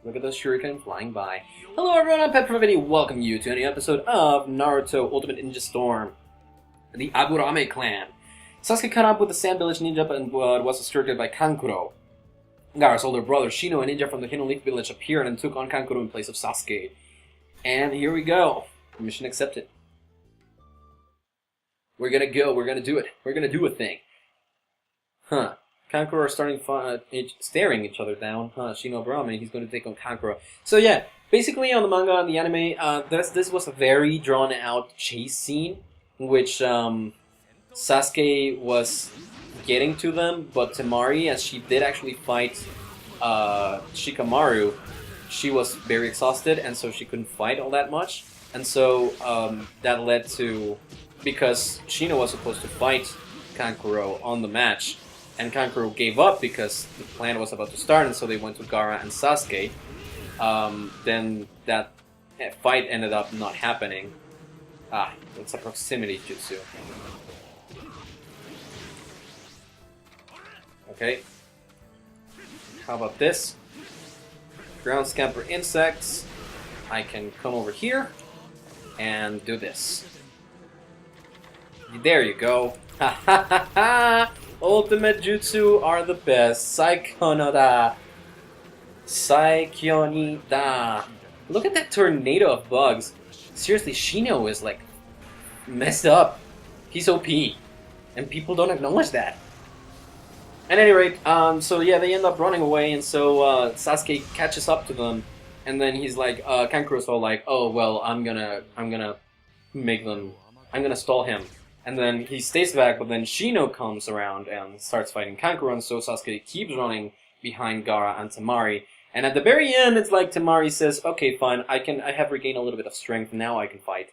Look at those shuriken flying by. Hello everyone, I'm Pep Pravidi. Welcome you to a new episode of Naruto Ultimate Ninja Storm. The Aburame clan. Sasuke caught up with the Sand Village ninja and was distracted by Kankuro. Gaara's older brother, Shino, a ninja from the Hidden Leaf village, appeared and took on Kankuro in place of Sasuke. And here we go. Mission accepted. We're gonna go, we're gonna do it. We're gonna do a thing. Huh. Kankuro are staring each other down. Shino Aburame, he's going to take on Kankuro. So yeah, basically on the manga and the anime, this was a very drawn out chase scene in which Sasuke was getting to them, but Temari, as she did actually fight Shikamaru, she was very exhausted, and so she couldn't fight all that much. And so that led to, because Shino was supposed to fight Kankuro on the match, and Kankuro gave up because the plan was about to start, and so they went to Gaara and Sasuke. Then that fight ended up not happening. It's a proximity jutsu. Okay. How about this? Ground scamper insects. I can come over here and do this. There you go. Ha ha ha ha! Ultimate jutsu are the best. Saikonoda. Saikyo-ni-da. Look at that tornado of bugs. Seriously, Shino is like messed up. He's OP. And people don't acknowledge that. At any rate, so yeah, they end up running away, and so Sasuke catches up to them, and then he's like, Kankuro's all like, oh well, I'm gonna stall him. And then he stays back, but then Shino comes around and starts fighting Kankuro, and so Sasuke keeps running behind Gaara and Temari. And at the very end, it's like Temari says, okay, fine, I have regained a little bit of strength, now I can fight.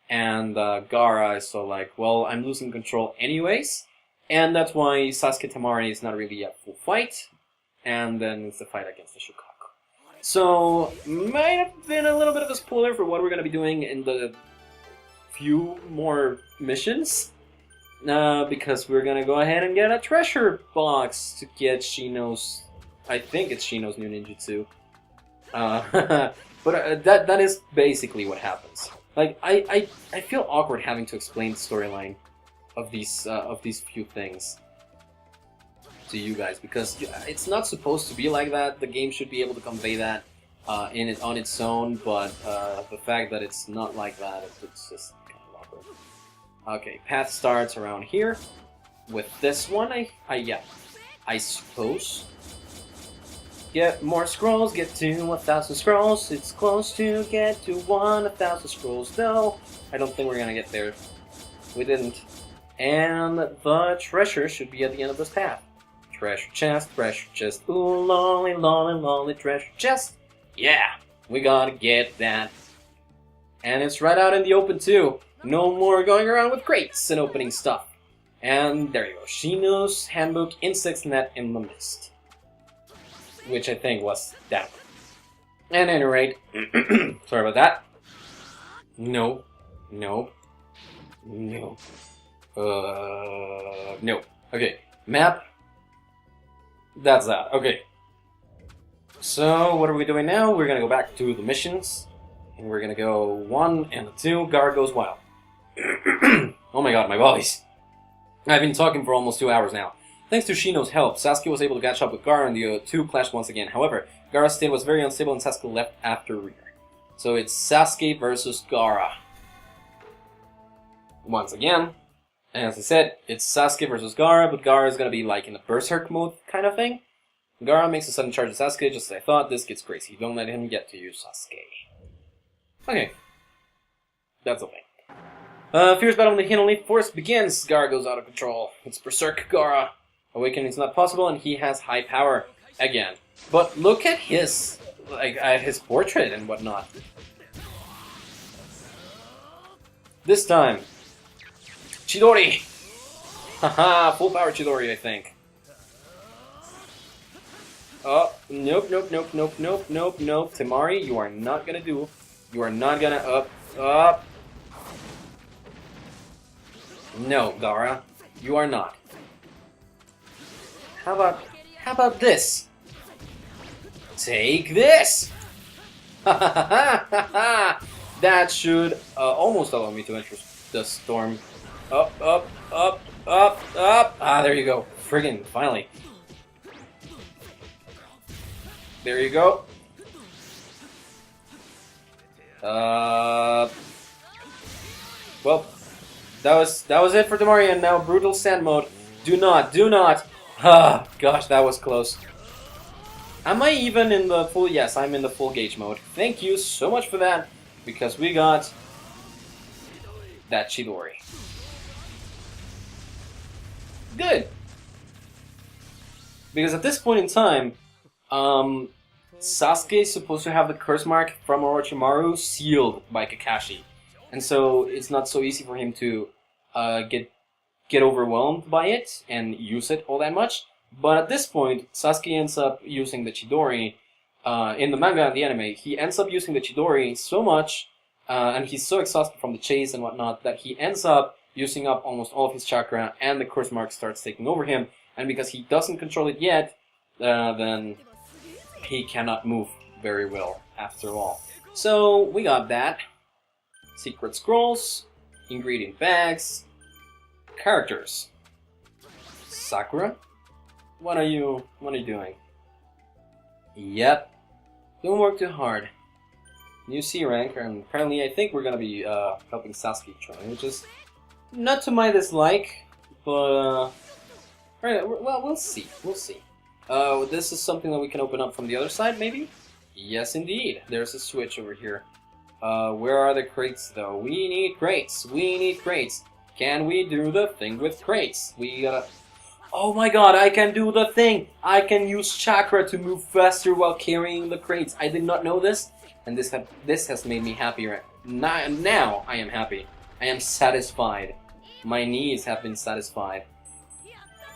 And Gaara is so like, well, I'm losing control anyways. And that's why Sasuke Temari is not really at full fight. And then it's the fight against the Shukaku. So, might have been a little bit of a spoiler for what we're going to be doing in the few more missions. Because we're going to go ahead and get a treasure box to get Shino's... I think it's Shino's new ninjutsu. But that is basically what happens. Like, I feel awkward having to explain the storyline of these few things to you guys, because it's not supposed to be like that. The game should be able to convey that on its own, but the fact that it's not like that, it's just kind of awkward. Okay, path starts around here with this one. I suppose. Get more scrolls, get to 1,000 scrolls. It's close to get to 1,000 scrolls, though. I don't think we're gonna get there. We didn't. And the treasure should be at the end of this path. Treasure chest, ooh, lonely, lonely, lonely treasure chest. Yeah, we gotta get that. And it's right out in the open too. No more going around with crates and opening stuff. And there you go, Shino's Handbook Insect's Net in the Mist. Which I think was that one. At any rate, sorry about that. No. No. Okay, map. That's that. Okay. So, what are we doing now? We're gonna go back to the missions. And we're gonna go 1 and 2. Gaara goes wild. Oh my god, my voice. I've been talking for almost 2 hours now. Thanks to Shino's help, Sasuke was able to catch up with Gaara and the two clashed once again. However, Gaara's state was very unstable and Sasuke left after rear. So it's Sasuke versus Gaara. Once again. And as I said, it's Sasuke versus Gaara, but Gaara is going to be like in a berserk mode kind of thing. Gaara makes a sudden charge at Sasuke, just as I thought. This gets crazy. Don't let him get to you, Sasuke. Okay. That's okay. Fierce battle in the Hidden Leaf Forest begins. Gaara goes out of control. It's berserk Gaara. Awakening is not possible, and he has high power again. But look at his portrait and whatnot. This time, Chidori! Haha, full power Chidori, I think. Oh, nope. Temari, you are not gonna do. You are not gonna up. No, Gaara, you are not. How about this? Take this! That should almost allow me to enter the storm. Up, up, up, up, up. Ah, there you go. Friggin', finally. There you go. Well, that was it for Demarian. Now brutal sand mode. Do not. Ah, gosh, that was close. Am I even in the full? Yes, I'm in the full gauge mode. Thank you so much for that, because we got that Chidori. Good. Because at this point in time, Sasuke is supposed to have the curse mark from Orochimaru sealed by Kakashi. And so it's not so easy for him to get overwhelmed by it and use it all that much. But at this point, Sasuke ends up using the Chidori. In the manga and the anime, he ends up using the Chidori so much, and he's so exhausted from the chase and whatnot, that he ends up using up almost all of his chakra, and the curse mark starts taking over him. And because he doesn't control it yet, then he cannot move very well after all. So we got that. Secret scrolls, ingredient bags, characters. Sakura, what are you doing? Yep, don't work too hard. New C rank, and apparently I think we're gonna be helping Sasuke train, which is not to my dislike, but right, well, we'll see. This is something that we can open up from the other side, maybe? Yes, indeed. There's a switch over here. Where are the crates, though? We need crates. Can we do the thing with crates? We gotta... Oh my god, I can do the thing! I can use chakra to move faster while carrying the crates. I did not know this, and this has made me happy. Now I am happy. I am satisfied. My needs have been satisfied.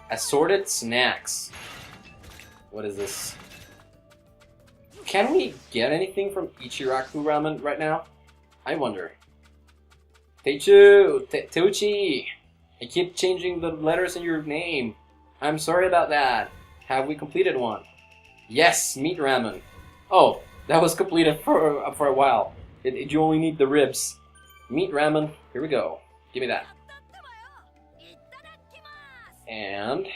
Assorted snacks. What is this? Can we get anything from Ichiraku Ramen right now? I wonder. Teuchi! I keep changing the letters in your name. I'm sorry about that. Have we completed one? Yes, meat ramen. Oh, that was completed for a while. You only need the ribs. Meat ramen, here we go. Give me that. And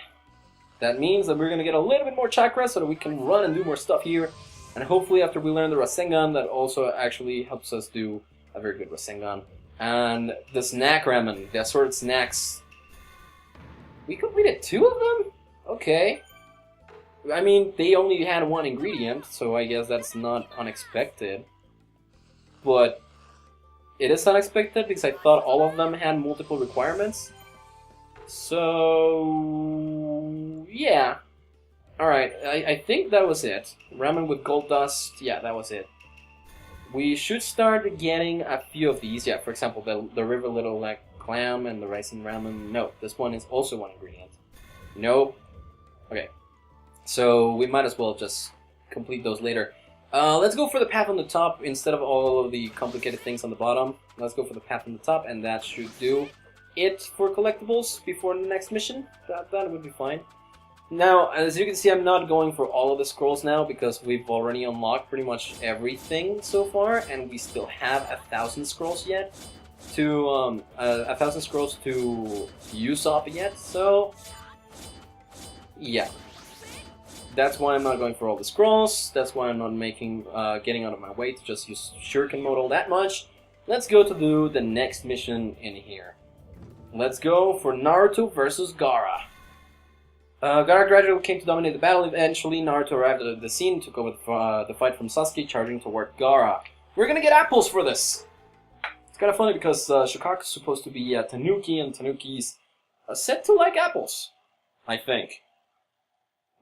that means that we're going to get a little bit more chakra so that we can run and do more stuff here. And hopefully after we learn the Rasengan, that also actually helps us do a very good Rasengan. And the snack ramen, the assorted snacks. We completed 2 of them? Okay. I mean, they only had 1 ingredient, so I guess that's not unexpected. But it is unexpected because I thought all of them had multiple requirements. So yeah. Alright, I think that was it. Ramen with gold dust, yeah, that was it. We should start getting a few of these. Yeah, for example, the river little like clam and the rice and ramen. No, this one is also 1 ingredient. Nope. Okay. So we might as well just complete those later. Let's go for the path on the top instead of all of the complicated things on the bottom. Let's go for the path on the top, and that should do it for collectibles before the next mission. That would be fine. Now, as you can see, I'm not going for all of the scrolls now because we've already unlocked pretty much everything so far, and we still have 1,000 scrolls yet to 1,000 scrolls to use up yet. So, yeah, that's why I'm not going for all the scrolls. That's why I'm not getting out of my way to just use Shuriken mode all that much. Let's go to do the next mission in here. Let's go for Naruto versus Gaara. Gaara gradually came to dominate the battle. Eventually, Naruto arrived at the scene and took over the fight from Sasuke, charging toward Gaara. We're gonna get apples for this! It's kind of funny because Shukaku is supposed to be Tanuki, and Tanuki's said to like apples, I think.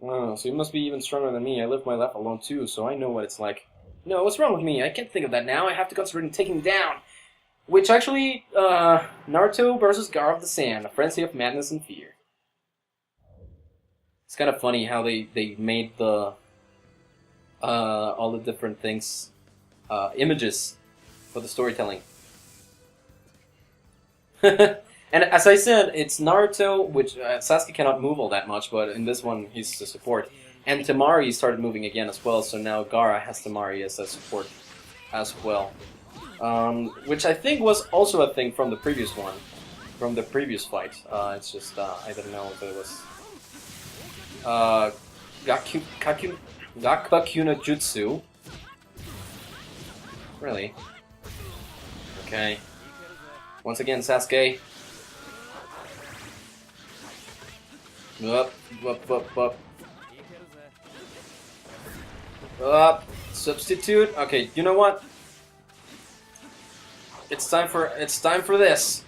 Oh, so you must be even stronger than me. I live my life alone too, so I know what it's like. No, what's wrong with me? I can't think of that now. I have to concentrate on taking him down. Which actually, Naruto versus Gaara of the Sand, a frenzy of madness and fear. It's kind of funny how they made the all the different things, images for the storytelling. And as I said, it's Naruto, which Sasuke cannot move all that much, but in this one he's the support. And Temari started moving again as well, so now Gaara has Temari as a support. as well. Which I think was also a thing from the previous one, from the previous fight. It's just, I don't know if it was... Gakbaku no Jutsu. Really? Okay. Once again, Sasuke. Up, up, up, up. Up. Substitute. Okay, you know what? It's time for this.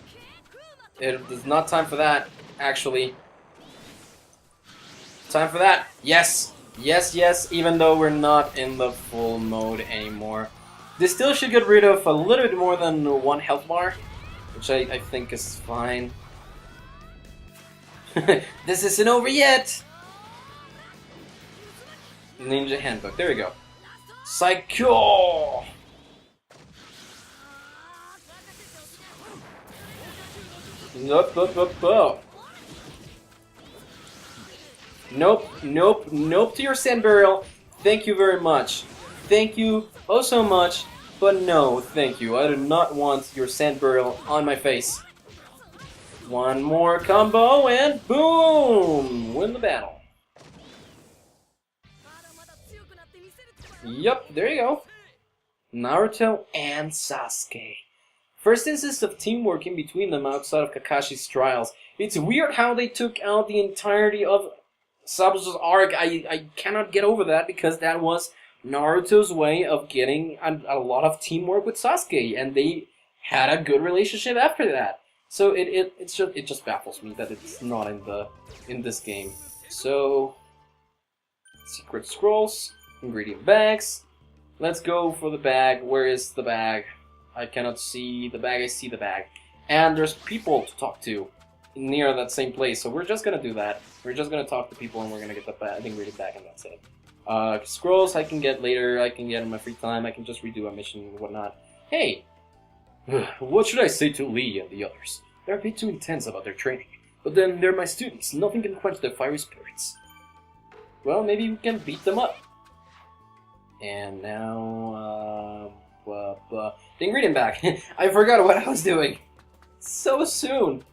It is not time for that, actually. Time for that. Yes. Yes, yes, even though we're not in the full mode anymore. This still should get rid of a little bit more than 1 health bar, which I think is fine. This isn't over yet! Ninja Handbook, there we go. Psycho! Nope, nope, nope, nope. Nope, nope, nope to your sand burial. Thank you very much. Thank you oh so much, but no, thank you. I do not want your sand burial on my face. One more combo and boom! Win the battle. Yup, there you go. Naruto and Sasuke. First instance of teamwork in between them outside of Kakashi's trials. It's weird how they took out the entirety of Sabusa's arc. I cannot get over that because that was Naruto's way of getting a lot of teamwork with Sasuke, and they had a good relationship after that. So it just baffles me that it's not in this game. So secret scrolls, ingredient bags. Let's go for the bag. Where is the bag? I cannot see the bag. I see the bag, and there's people to talk to near that same place. So we're just gonna do that. We're just gonna talk to people, and we're gonna get the ingredient bag, and that's it. Scrolls I can get later. I can get in my free time. I can just redo a mission and whatnot. Hey. What should I say to Lee and the others? They're a bit too intense about their training. But then they're my students. Nothing can quench their fiery spirits. Well, maybe we can beat them up. And now, the ingredient bag. I forgot what I was doing. So soon.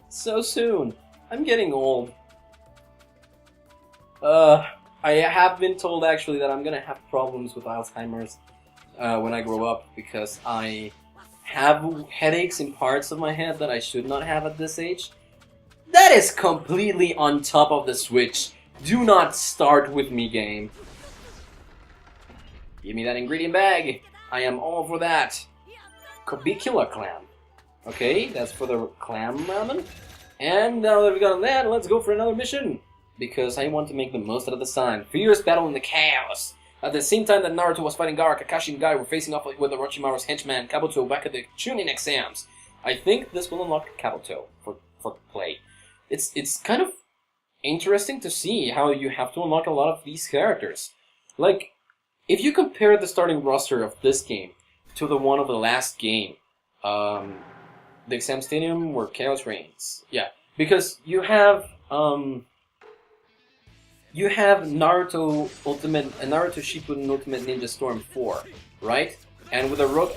So soon. I'm getting old. I have been told actually that I'm gonna have problems with Alzheimer's when I grow up because I have headaches in parts of my head that I should not have at this age. That is completely on top of the Switch. Do not start with me, game. Give me that ingredient bag. I am all for that. Kabikula clam. Okay, that's for the clam ramen. And now that we've gotten that, let's go for another mission. Because I want to make the most out of the sun. Fierce battle in the chaos. At the same time that Naruto was fighting Gaara, Kakashi and Guy were facing off with Orochimaru's henchman, Kabuto, back at the Chunin exams. I think this will unlock Kabuto for play. It's kind of interesting to see how you have to unlock a lot of these characters. Like, if you compare the starting roster of this game to the one of the last game, the exam stadium where Chaos reigns. Yeah, because you have Naruto Shippuden Ultimate Ninja Storm 4, right? And with a road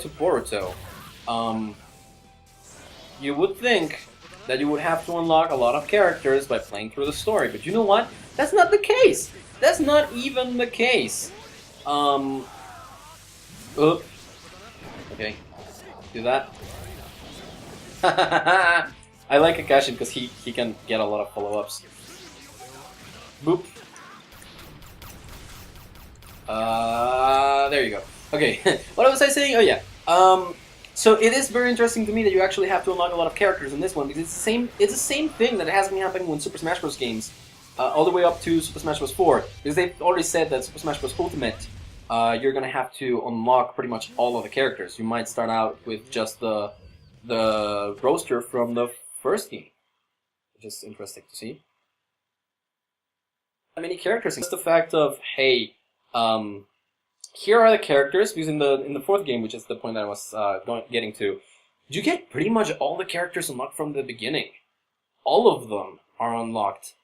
to Boruto, you would think that you would have to unlock a lot of characters by playing through the story, but you know what? That's not the case! That's not even the case! Oops. Okay. Do that. I like Kakashi because he can get a lot of follow-ups. Boop. There you go. Okay, what was I saying? Oh yeah. So it is very interesting to me that you actually have to unlock a lot of characters in this one because it's the same thing that has been happening with Super Smash Bros. Games, all the way up to Super Smash Bros. 4. Because they've already said that Super Smash Bros. Ultimate, you're gonna have to unlock pretty much all of the characters. You might start out with just the roster from the first game, which is interesting to see. Many characters. Just the fact of, hey, here are the characters, because in the fourth game, which is the point that I was getting to, you get pretty much all the characters unlocked from the beginning. All of them are unlocked.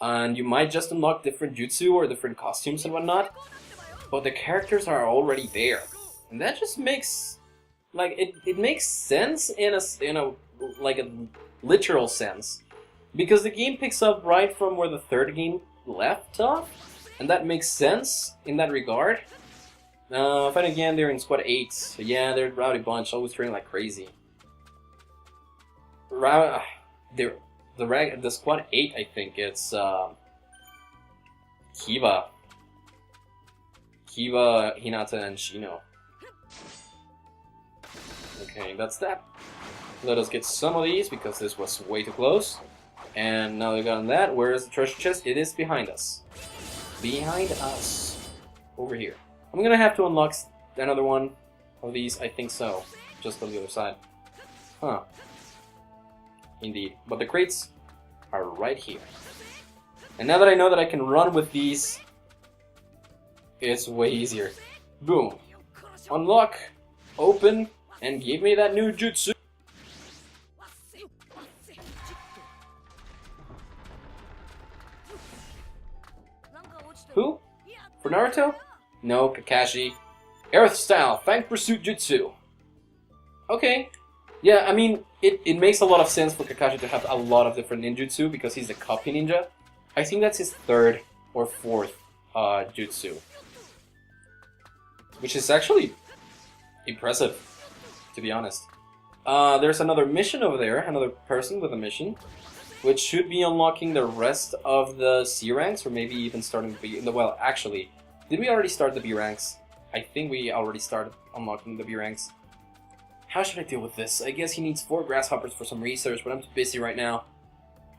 And you might just unlock different jutsu or different costumes and whatnot, but the characters are already there. And that just makes, like, it makes sense in a like a literal sense, because the game picks up right from where the third game left off, and that makes sense in that regard. Fighting again, they're in Squad 8. So yeah, they're a rowdy bunch, always training like crazy. The Squad 8, I think it's Kiba, Hinata, and Shino. Okay, that's that. Let us get some of these, because this was way too close. And now they've gotten that. Where is the treasure chest? It is behind us. Behind us. Over here. I'm gonna have to unlock another one of these, I think so. Just on the other side. Huh. Indeed. But the crates are right here. And now that I know that I can run with these, it's way easier. Boom. Unlock. Open. And give me that new jutsu. Who? For Naruto? No, Kakashi. Earth Style, Fang Pursuit Jutsu. Okay. Yeah, I mean, it makes a lot of sense for Kakashi to have a lot of different ninjutsu, because he's a copy ninja. I think that's his third or fourth jutsu. Which is actually impressive, to be honest. There's another mission over there, another person with a mission, which should be unlocking the rest of the C ranks, or maybe even starting the B. Well, actually, did we already start the B ranks? I think we already started unlocking the B ranks. How should I deal with this? I guess he needs 4 grasshoppers for some research, but I'm too busy right now.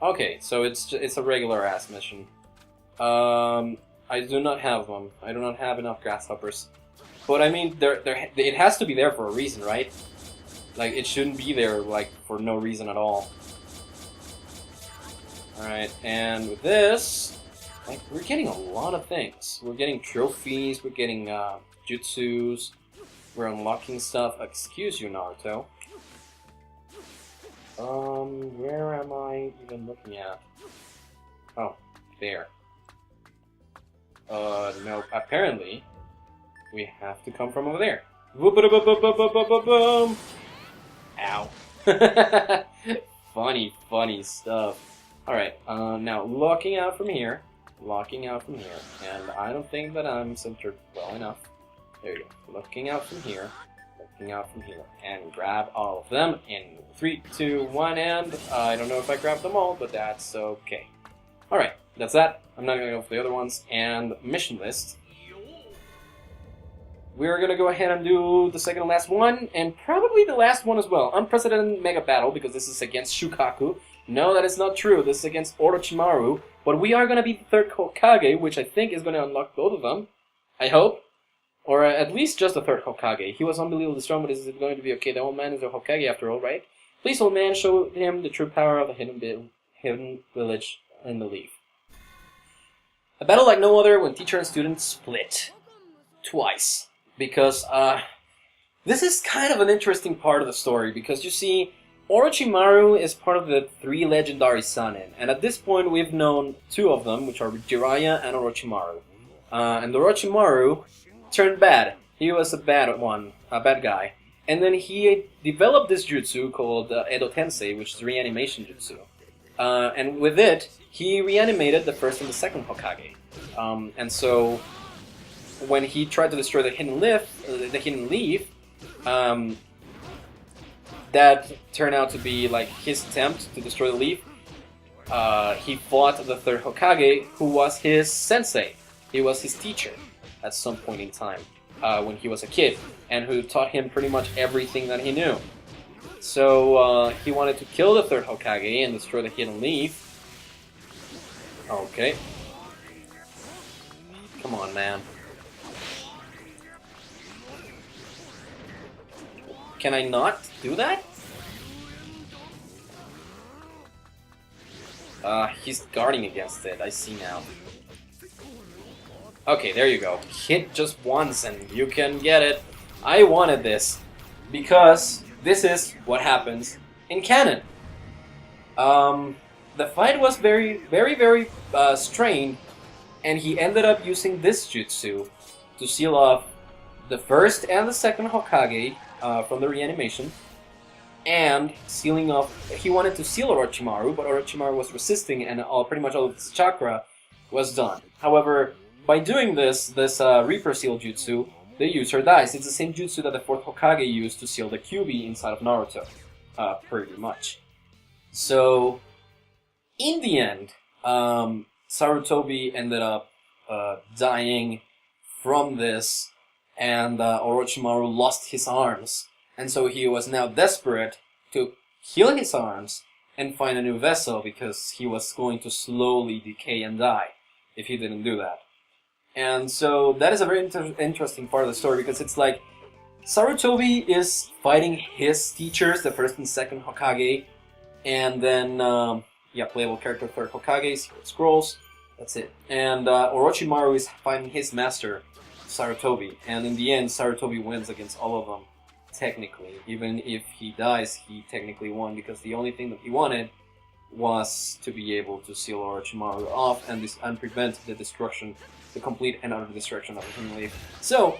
Okay, so it's a regular ass mission. I do not have them. I do not have enough grasshoppers. But I mean, it has to be there for a reason, right? Like, it shouldn't be there, like, for no reason at all. Alright, and with this, like, we're getting a lot of things. We're getting trophies, we're getting jutsus, we're unlocking stuff. Excuse you, Naruto. Where am I even looking at? Oh, there. No, apparently, we have to come from over there. Boom! Ow. Funny stuff. Alright, now locking out from here, and I don't think that I'm centered well enough. There you go. Looking out from here, and grab all of them in 3, 2, 1, and I don't know if I grabbed them all, but that's okay. Alright, that's that. I'm not gonna go for the other ones, and mission list. We're gonna go ahead and do the second and last one, and probably the last one as well. Unprecedented Mega Battle, because this is against Shukaku. No, that is not true. This is against Orochimaru. But we are going to be the Third Hokage, which I think is going to unlock both of them. I hope. Or at least just the Third Hokage. He was unbelievably strong, but is it going to be okay? The old man is a Hokage after all, right? Please, old man, show him the true power of the hidden village in the leaf. A battle like no other when teacher and student split. Twice. Because, this is kind of an interesting part of the story, because you see, Orochimaru is part of the 3 legendary Sannin, and at this point we've known 2 of them, which are Jiraiya and Orochimaru. And Orochimaru turned bad. He was a bad guy. And then he developed this jutsu called Edo Tensei, which is reanimation jutsu. And with it, he reanimated the first and the second Hokage. And so, when he tried to destroy the hidden leaf, that turned out to be like his attempt to destroy the leaf. He fought the Third Hokage, who was his sensei. He was his teacher at some point in time when he was a kid, and who taught him pretty much everything that he knew. So he wanted to kill the Third Hokage and destroy the hidden leaf. Okay. Come on, man. Can I not do that? He's guarding against it, I see now. Okay, there you go. Hit just once and you can get it. I wanted this, because this is what happens in canon. The fight was very strained, and he ended up using this jutsu to seal off the first and the second Hokage from the reanimation, and sealing off. He wanted to seal Orochimaru, but Orochimaru was resisting, and pretty much all of his chakra was done. However, by doing this Reaper Seal Jutsu, they use her dice. It's the same jutsu that the fourth Hokage used to seal the Kyuubi inside of Naruto, pretty much. So, in the end, Sarutobi ended up dying from this, and Orochimaru lost his arms. And so he was now desperate to heal his arms and find a new vessel, because he was going to slowly decay and die if he didn't do that. And so that is a very interesting part of the story, because it's like Sarutobi is fighting his teachers, the first and second Hokage, and then, playable character, third Hokage, Secret Scrolls, that's it. And Orochimaru is fighting his master, Sarutobi, and in the end, Sarutobi wins against all of them, technically. Even if he dies, he technically won, because the only thing that he wanted was to be able to seal Orochimaru off and prevent the complete and utter destruction of the Human League. So,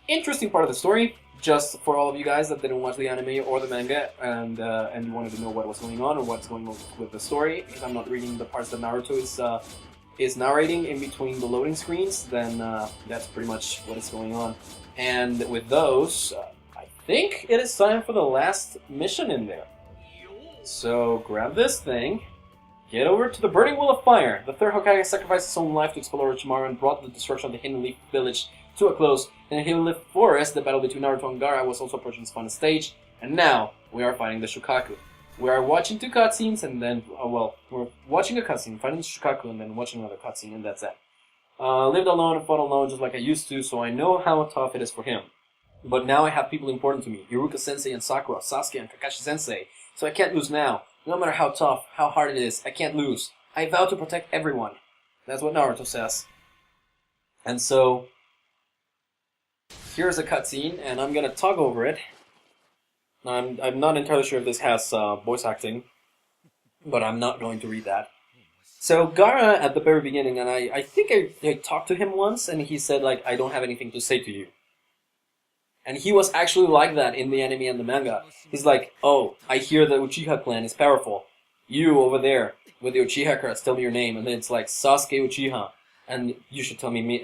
interesting part of the story, just for all of you guys that didn't watch the anime or the manga, and you wanted to know what was going on or what's going on with the story, because I'm not reading the parts that Naruto is narrating in between the loading screens, then that's pretty much what is going on. And with those, I think it is time for the last mission in there. So grab this thing, get over to the Burning Wheel of Fire. The third Hokage sacrificed his own life to expel Orochimaru and brought the destruction of the Hidden Leaf Village to a close. In the Hidden Leaf Forest, the battle between Naruto and Gaara was also approaching its final stage, and now we are fighting the Shukaku. We are watching two cutscenes, and then, we're watching a cutscene, fighting the Shukaku, and then watching another cutscene, and that's it. Lived alone and fought alone just like I used to, so I know how tough it is for him. But now I have people important to me, Iruka-sensei and Sakura, Sasuke and Kakashi-sensei, so I can't lose now. No matter how tough, how hard it is, I can't lose. I vow to protect everyone. That's what Naruto says. And so, here's a cutscene, and I'm gonna tug over it. I'm not entirely sure if this has voice acting, but I'm not going to read that. So Gaara at the very beginning, and I think I talked to him once, and he said, like, I don't have anything to say to you. And he was actually like that in the anime and the manga. He's like, oh, I hear the Uchiha clan is powerful. You over there with the Uchiha cards, tell me your name. And then it's like Sasuke Uchiha, and you should tell me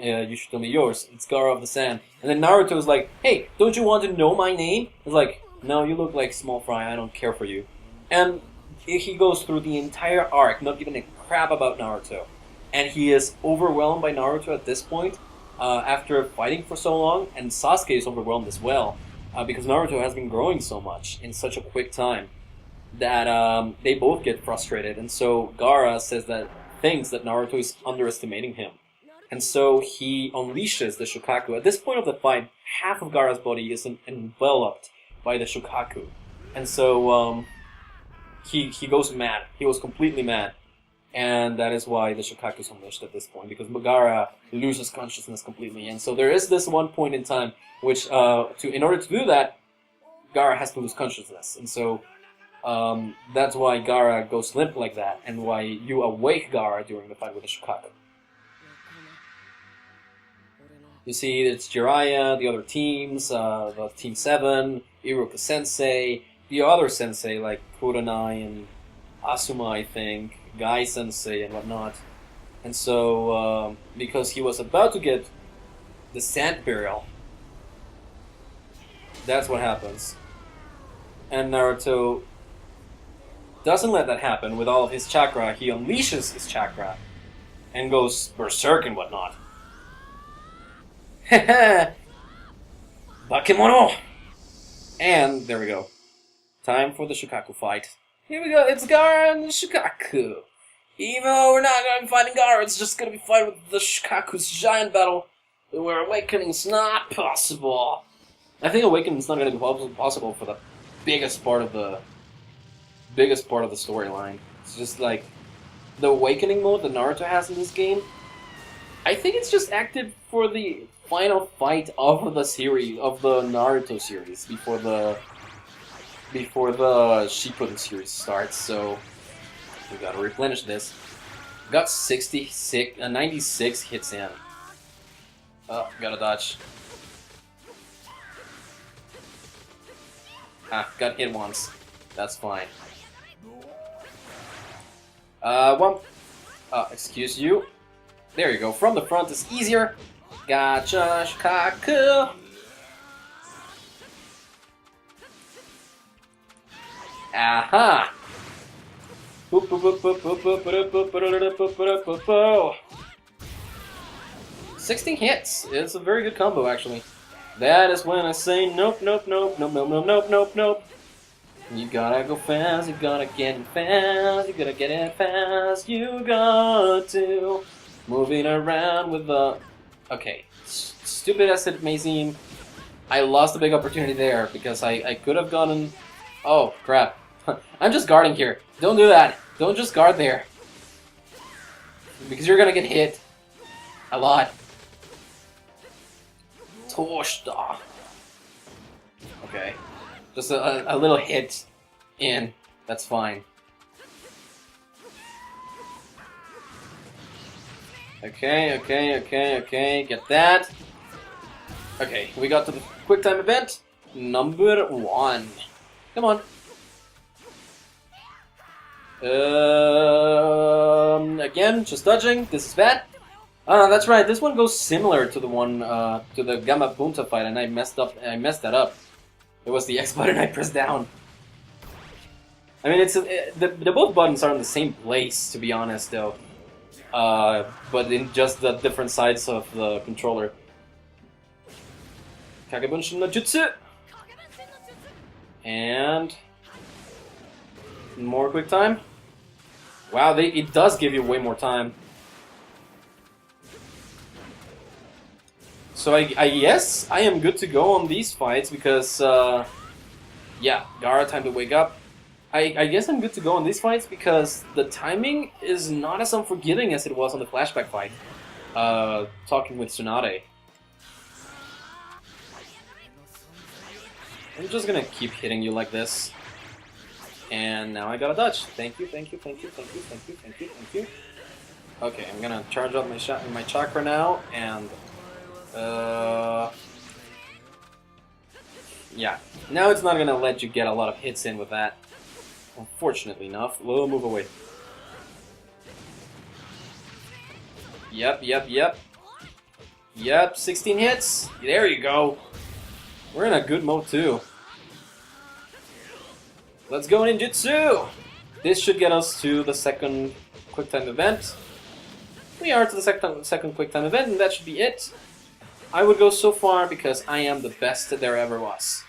yours. It's Gaara of the Sand. And then Naruto's like, hey, don't you want to know my name? He's like, no, you look like small fry. I don't care for you. And he goes through the entire arc, not giving a crap about Naruto, and he is overwhelmed by Naruto at this point. After fighting for so long, and Sasuke is overwhelmed as well, because Naruto has been growing so much in such a quick time that they both get frustrated, and so Gaara thinks that Naruto is underestimating him, and so he unleashes the Shukaku. At this point of the fight, half of Gaara's body is enveloped by the Shukaku, and so he goes mad. He was completely mad. And that is why the Shukaku is unleashed at this point, because Gaara loses consciousness completely. And so there is this one point in time which, in order to do that, Gaara has to lose consciousness. And so that's why Gaara goes limp like that, and why you awake Gaara during the fight with the Shukaku. You see, it's Jiraiya, the other teams, the Team 7, Iruka-sensei, the other sensei like Kurenai and Asuma, I think, Guy Sensei and whatnot. And so, because he was about to get the sand burial, that's what happens. And Naruto doesn't let that happen with all of his chakra. He unleashes his chakra and goes berserk and whatnot. Hehe! Bakemono! And there we go. Time for the Shukaku fight. Here we go, it's Gaara and the Shukaku. Even though we're not going to be fighting Gaara, it's just going to be fighting with the Shukaku's giant battle, where awakening's not possible. I think awakening's not going to be possible for the biggest part of the storyline. It's just like the awakening mode that Naruto has in this game. I think it's just active for the final fight of the series, of the Naruto series, before the Shippuden series starts, so we gotta replenish this. Got 96 hits in. Oh, gotta dodge. Ah, got hit once. That's fine. Excuse you. There you go. From the front is easier. Gotcha, Shukaku. Aha! 16 hits. It's a very good combo, actually. That is when I say nope, nope, nope, nope, nope, nope, nope, nope, nope. You gotta go fast, you gotta get it fast, you gotta get it fast, you got to. Moving around with the... Okay, stupid as it may seem, I lost a big opportunity there because I could have gotten... Oh, crap. I'm just guarding here. Don't do that. Don't just guard there. Because you're gonna get hit. A lot. Torshda. Okay. Just a little hit in. That's fine. Okay, okay, okay, okay. Get that. Okay, we got to the quick time event. Number 1. Come on. Again, just dodging. This is bad. That's right. This one goes similar to the one to the Gamabunta fight, and I messed that up. It was the X button I pressed down. I mean, the both buttons are in the same place, to be honest, though. But in just the different sides of the controller. Kagebunshin no Jutsu! And... more quick time. Wow, it does give you way more time. So I guess I am good to go on these fights because, yeah, Gaara, time to wake up. I guess I'm good to go on these fights because the timing is not as unforgiving as it was on the flashback fight. Talking with Tsunade. I'm just gonna keep hitting you like this. And now I got a dodge. Thank you, thank you, thank you, thank you, thank you, thank you, thank you. Okay, I'm gonna charge up my chakra now, and yeah. Now it's not gonna let you get a lot of hits in with that. Unfortunately enough. We'll move away. Yep, yep, yep. Yep, 16 hits. There you go. We're in a good mode too. Let's go ninjutsu! This should get us to the second quick time event. We are to the second quick time event, and that should be it. I would go so far because I am the best that there ever was.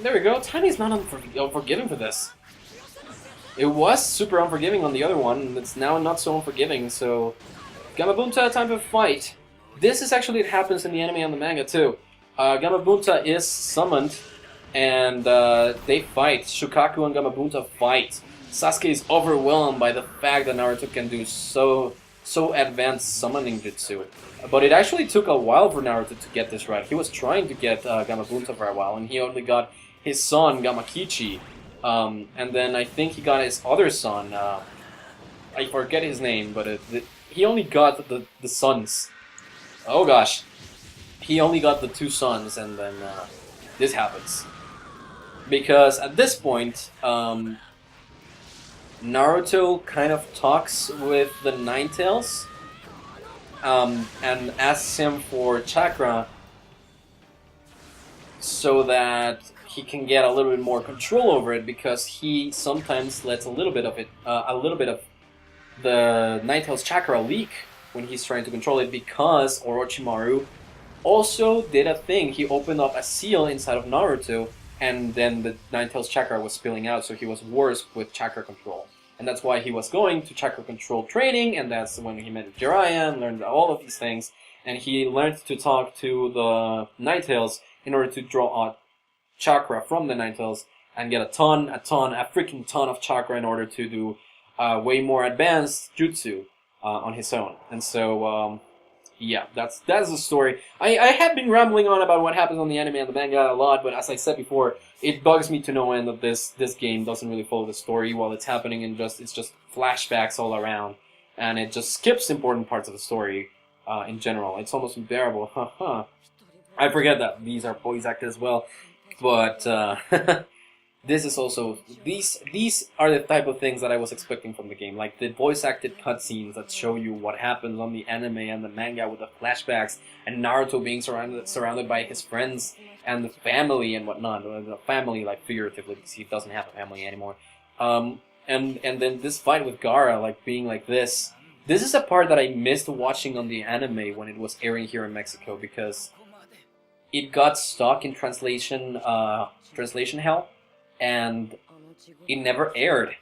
There we go. Tiny's not unforgiving for this. It was super unforgiving on the other one, and it's now not so unforgiving, so... Gamabunta, time to fight. This is actually, it happens in the anime and the manga too. Gamabunta is summoned, and they fight. Shukaku and Gamabunta fight. Sasuke is overwhelmed by the fact that Naruto can do so advanced summoning jutsu. But it actually took a while for Naruto to get this right. He was trying to get Gamabunta for a while, and he only got his son, Gamakichi. And then I think he got his other son, I forget his name, but he only got the sons. Oh gosh. He only got the 2 sons, and then this happens. Because at this point, Naruto kind of talks with the Ninetales, and asks him for chakra so that he can get a little bit more control over it, because he sometimes lets a little bit of the Ninetales chakra leak when he's trying to control it, because Orochimaru also did a thing. He opened up a seal inside of Naruto, and then the Ninetales chakra was spilling out, so he was worse with chakra control. And that's why he was going to chakra control training, and that's when he met Jiraiya and learned all of these things. And he learned to talk to the Ninetales in order to draw out chakra from the Ninetales and get a freaking ton of chakra in order to do way more advanced jutsu on his own. And so, yeah, that's the story. I have been rambling on about what happens on the anime and the manga a lot, but as I said before, it bugs me to no end that this game doesn't really follow the story while it's happening, and it's just flashbacks all around, and it just skips important parts of the story in general. It's almost unbearable. I forget that these are voice acted as well. But this is also these are the type of things that I was expecting from the game, like the voice acted cutscenes that show you what happens on the anime and the manga with the flashbacks, and Naruto being surrounded by his friends and the family and whatnot. The family, like figuratively, because he doesn't have a family anymore. And then this fight with Gaara, like being like this. This is a part that I missed watching on the anime when it was airing here in Mexico, because it got stuck in translation hell, and it never aired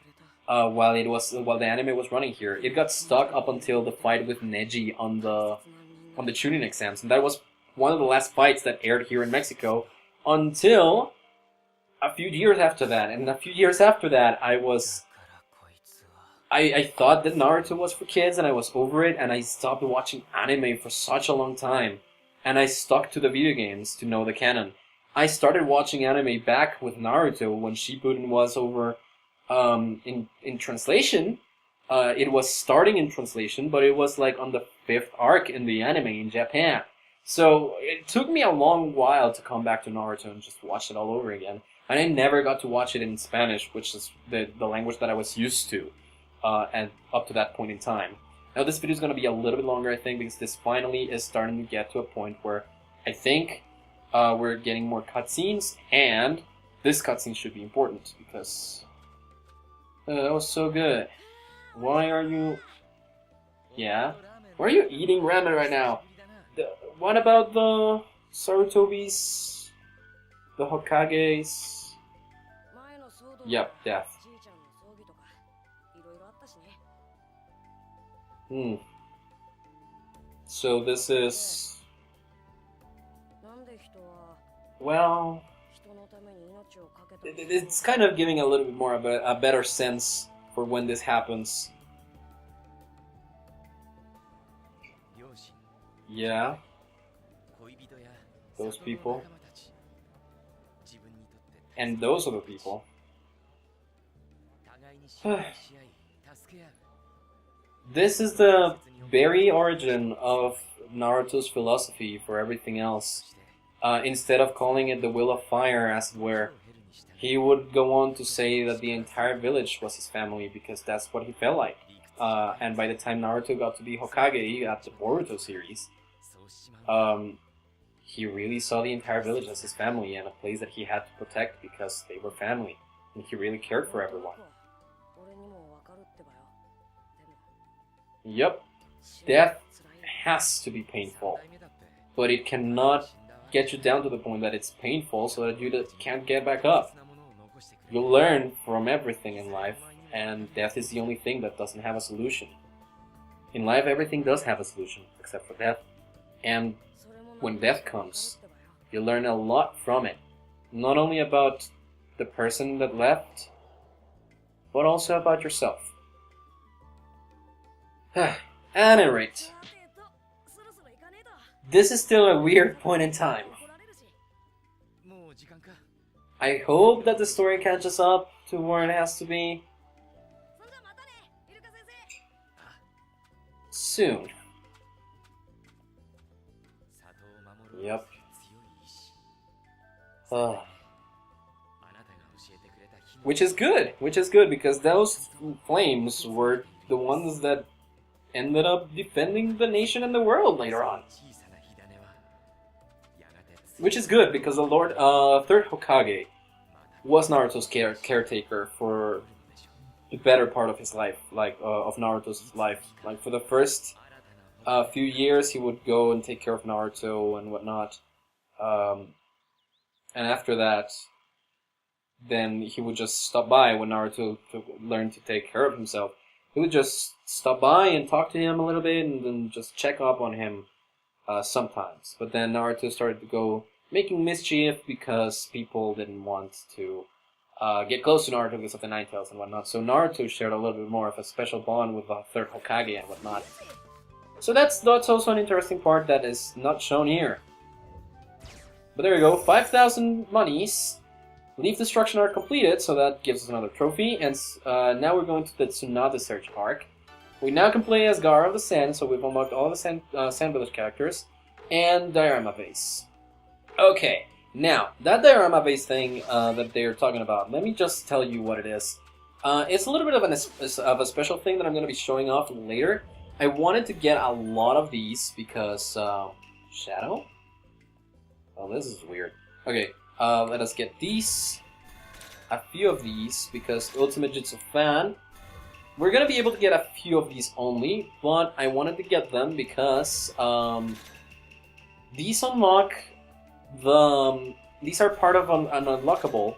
while the anime was running here. It got stuck up until the fight with Neji on the Chunin exams, and that was one of the last fights that aired here in Mexico until a few years after that. And a few years after that, I thought that Naruto was for kids, and I was over it, and I stopped watching anime for such a long time. And I stuck to the video games to know the canon. I started watching anime back with Naruto when Shippuden was over in translation. It was starting in translation, but it was like on the 5th arc in the anime in Japan. So it took me a long while to come back to Naruto and just watch it all over again. And I never got to watch it in Spanish, which is the language that I was used to. And up to that point in time. Now this video is going to be a little bit longer, I think, because this finally is starting to get to a point where I think we're getting more cutscenes, and this cutscene should be important, because that was so good. Why are you... Yeah? Why are you eating ramen right now? What about the Sarutobis? The Hokages? Yep, death. So this is... Well... It's kind of giving a little bit more of a better sense for when this happens. Yeah. Those people. And those other people. This is the very origin of Naruto's philosophy for everything else. Instead of calling it the Will of Fire, as it were, he would go on to say that the entire village was his family, because that's what he felt like. And by the time Naruto got to be Hokage at the Boruto series, he really saw the entire village as his family and a place that he had to protect because they were family. And he really cared for everyone. Yep, death has to be painful, but it cannot get you down to the point that it's painful so that you can't get back up. You learn from everything in life, and death is the only thing that doesn't have a solution. In life, everything does have a solution, except for death. And when death comes, you learn a lot from it. Not only about the person that left, but also about yourself. At any rate, this is still a weird point in time. I hope that the story catches up to where it has to be soon. Yep. Which is good, because those flames were the ones that ended up defending the nation and the world later on. Which is good, because the Third Hokage was Naruto's caretaker for the better part of his life, of Naruto's life. Like, for the first few years, he would go and take care of Naruto and whatnot. And after that, then he would just stop by when Naruto learned to take care of himself. He would just stop by and talk to him a little bit and then just check up on him sometimes. But then Naruto started to go making mischief because people didn't want to get close to Naruto because of the Nine Tails and whatnot. So Naruto shared a little bit more of a special bond with the Third Hokage and whatnot. So that's also an interesting part that is not shown here. But there we go, 5,000 monies. Leaf Destruction are completed, so that gives us another trophy. And now we're going to the Tsunade Search arc. We now can play as Gaara of the Sand, so we've unlocked all the Sand Village characters. And Diorama Vase. Okay, Now, that diorama-based thing that they're talking about, let me just tell you what it is. It's a little bit of a special thing that I'm going to be showing off later. I wanted to get a lot of these because... Shadow? Oh, this is weird. Okay, let us get these. A few of these, because Ultimate Jutsu fan. We're going to be able to get a few of these only, but I wanted to get them because these unlock the... these are part of an unlockable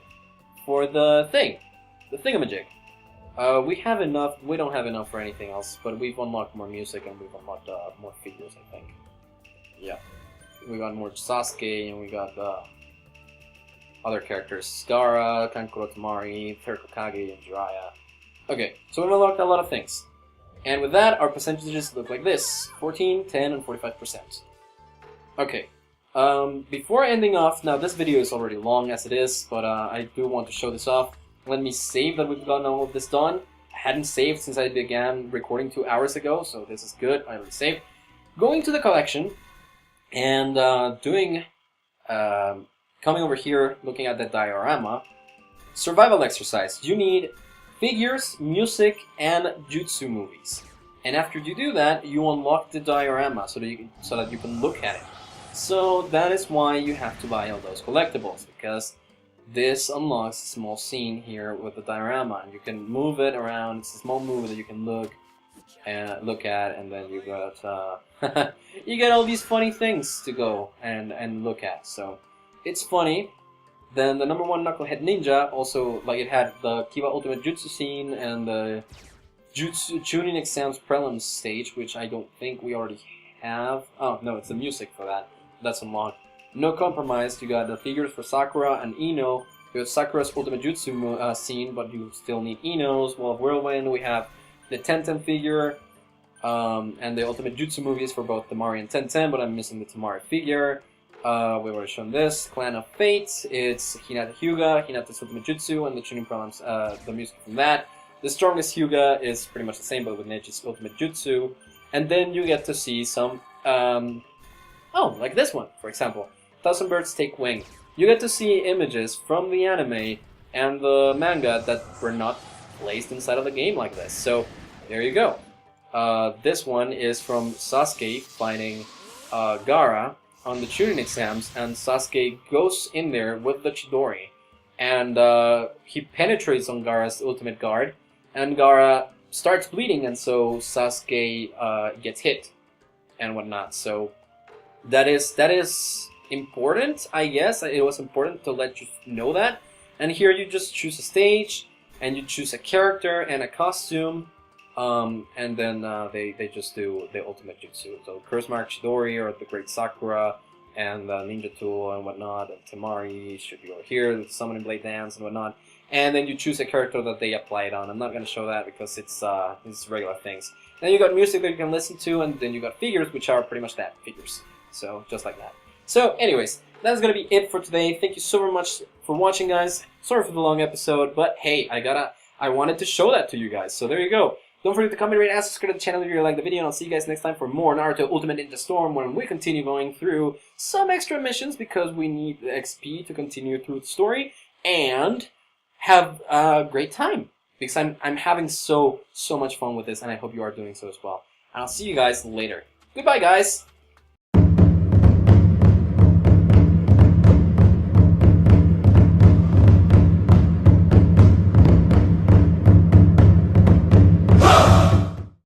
for the thing. The thingamajig. We have enough. We don't have enough for anything else, but we've unlocked more music and we've unlocked more figures, I think. Yeah. We got more Sasuke and we got other characters. Gaara, Kankuro Tamari, Third Hokage, and Jiraiya. Okay, so we've unlocked a lot of things. And with that, our percentages look like this. 14, 10, and 45%. Okay. Before ending off, now this video is already long as it is, but I do want to show this off. Let me save that we've gotten all of this done. I hadn't saved since I began recording 2 hours ago, so this is good. I already saved. Going to the collection and coming over here, looking at the diorama. Survival exercise. You need figures, music, and jutsu movies. And after you do that, you unlock the diorama so that you can look at it. So that is why you have to buy all those collectibles, because this unlocks a small scene here with the diorama, and you can move it around. It's a small movie that you can look at, and then you got you get all these funny things to go and look at. So it's funny. Then the number 1 Knucklehead Ninja also, like, it had the Kiba Ultimate Jutsu scene and the Jutsu Chunin Exams Prelims stage, which I don't think we already have. Oh no, it's the music for that. That's unlocked. No Compromise, you got the figures for Sakura and Ino. You have Sakura's Ultimate Jutsu scene, but you still need Ino's. Wall of Whirlwind, we have the Tenten figure, and the Ultimate Jutsu movies for both Tamari and Tenten, but I'm missing the Tamari figure. We've already shown this. Clan of Fate, it's Hinata Hyuga, Hinata's Ultimate Jutsu, and the Chunin Prelims, the music from that. The Strongest Hyuga is pretty much the same, but with Neji's Ultimate Jutsu. And then you get to see some, like this one, for example. 1,000 Birds Take Wing. You get to see images from the anime and the manga that were not placed inside of the game like this. So, there you go. This one is from Sasuke fighting Gaara on the Chunin exams, and Sasuke goes in there with the Chidori. And he penetrates on Gaara's ultimate guard, and Gaara starts bleeding, and so Sasuke gets hit and whatnot. So that is important, I guess. It was important to let you know that. And here you just choose a stage, and you choose a character and a costume, and then they just do the ultimate jutsu. So Curse Mark Chidori, or the Great Sakura, and Ninja Tool and whatnot, and Tamari should be over here, the Summoning Blade Dance and whatnot. And then you choose a character that they apply it on. I'm not going to show that because it's regular things. Then you got music that you can listen to, and then you got figures, which are pretty much that, figures. So, just like that. So, anyways, that's going to be it for today. Thank you so very much for watching, guys. Sorry for the long episode, but hey, I wanted to show that to you guys. So there you go. Don't forget to comment, rate, and subscribe to the channel if you like the video, and I'll see you guys next time for more Naruto Ultimate Ninja Storm, when we continue going through some extra missions because we need the XP to continue through the story, and have a great time. Because I'm having so much fun with this, and I hope you are doing so as well. And I'll see you guys later. Goodbye, guys!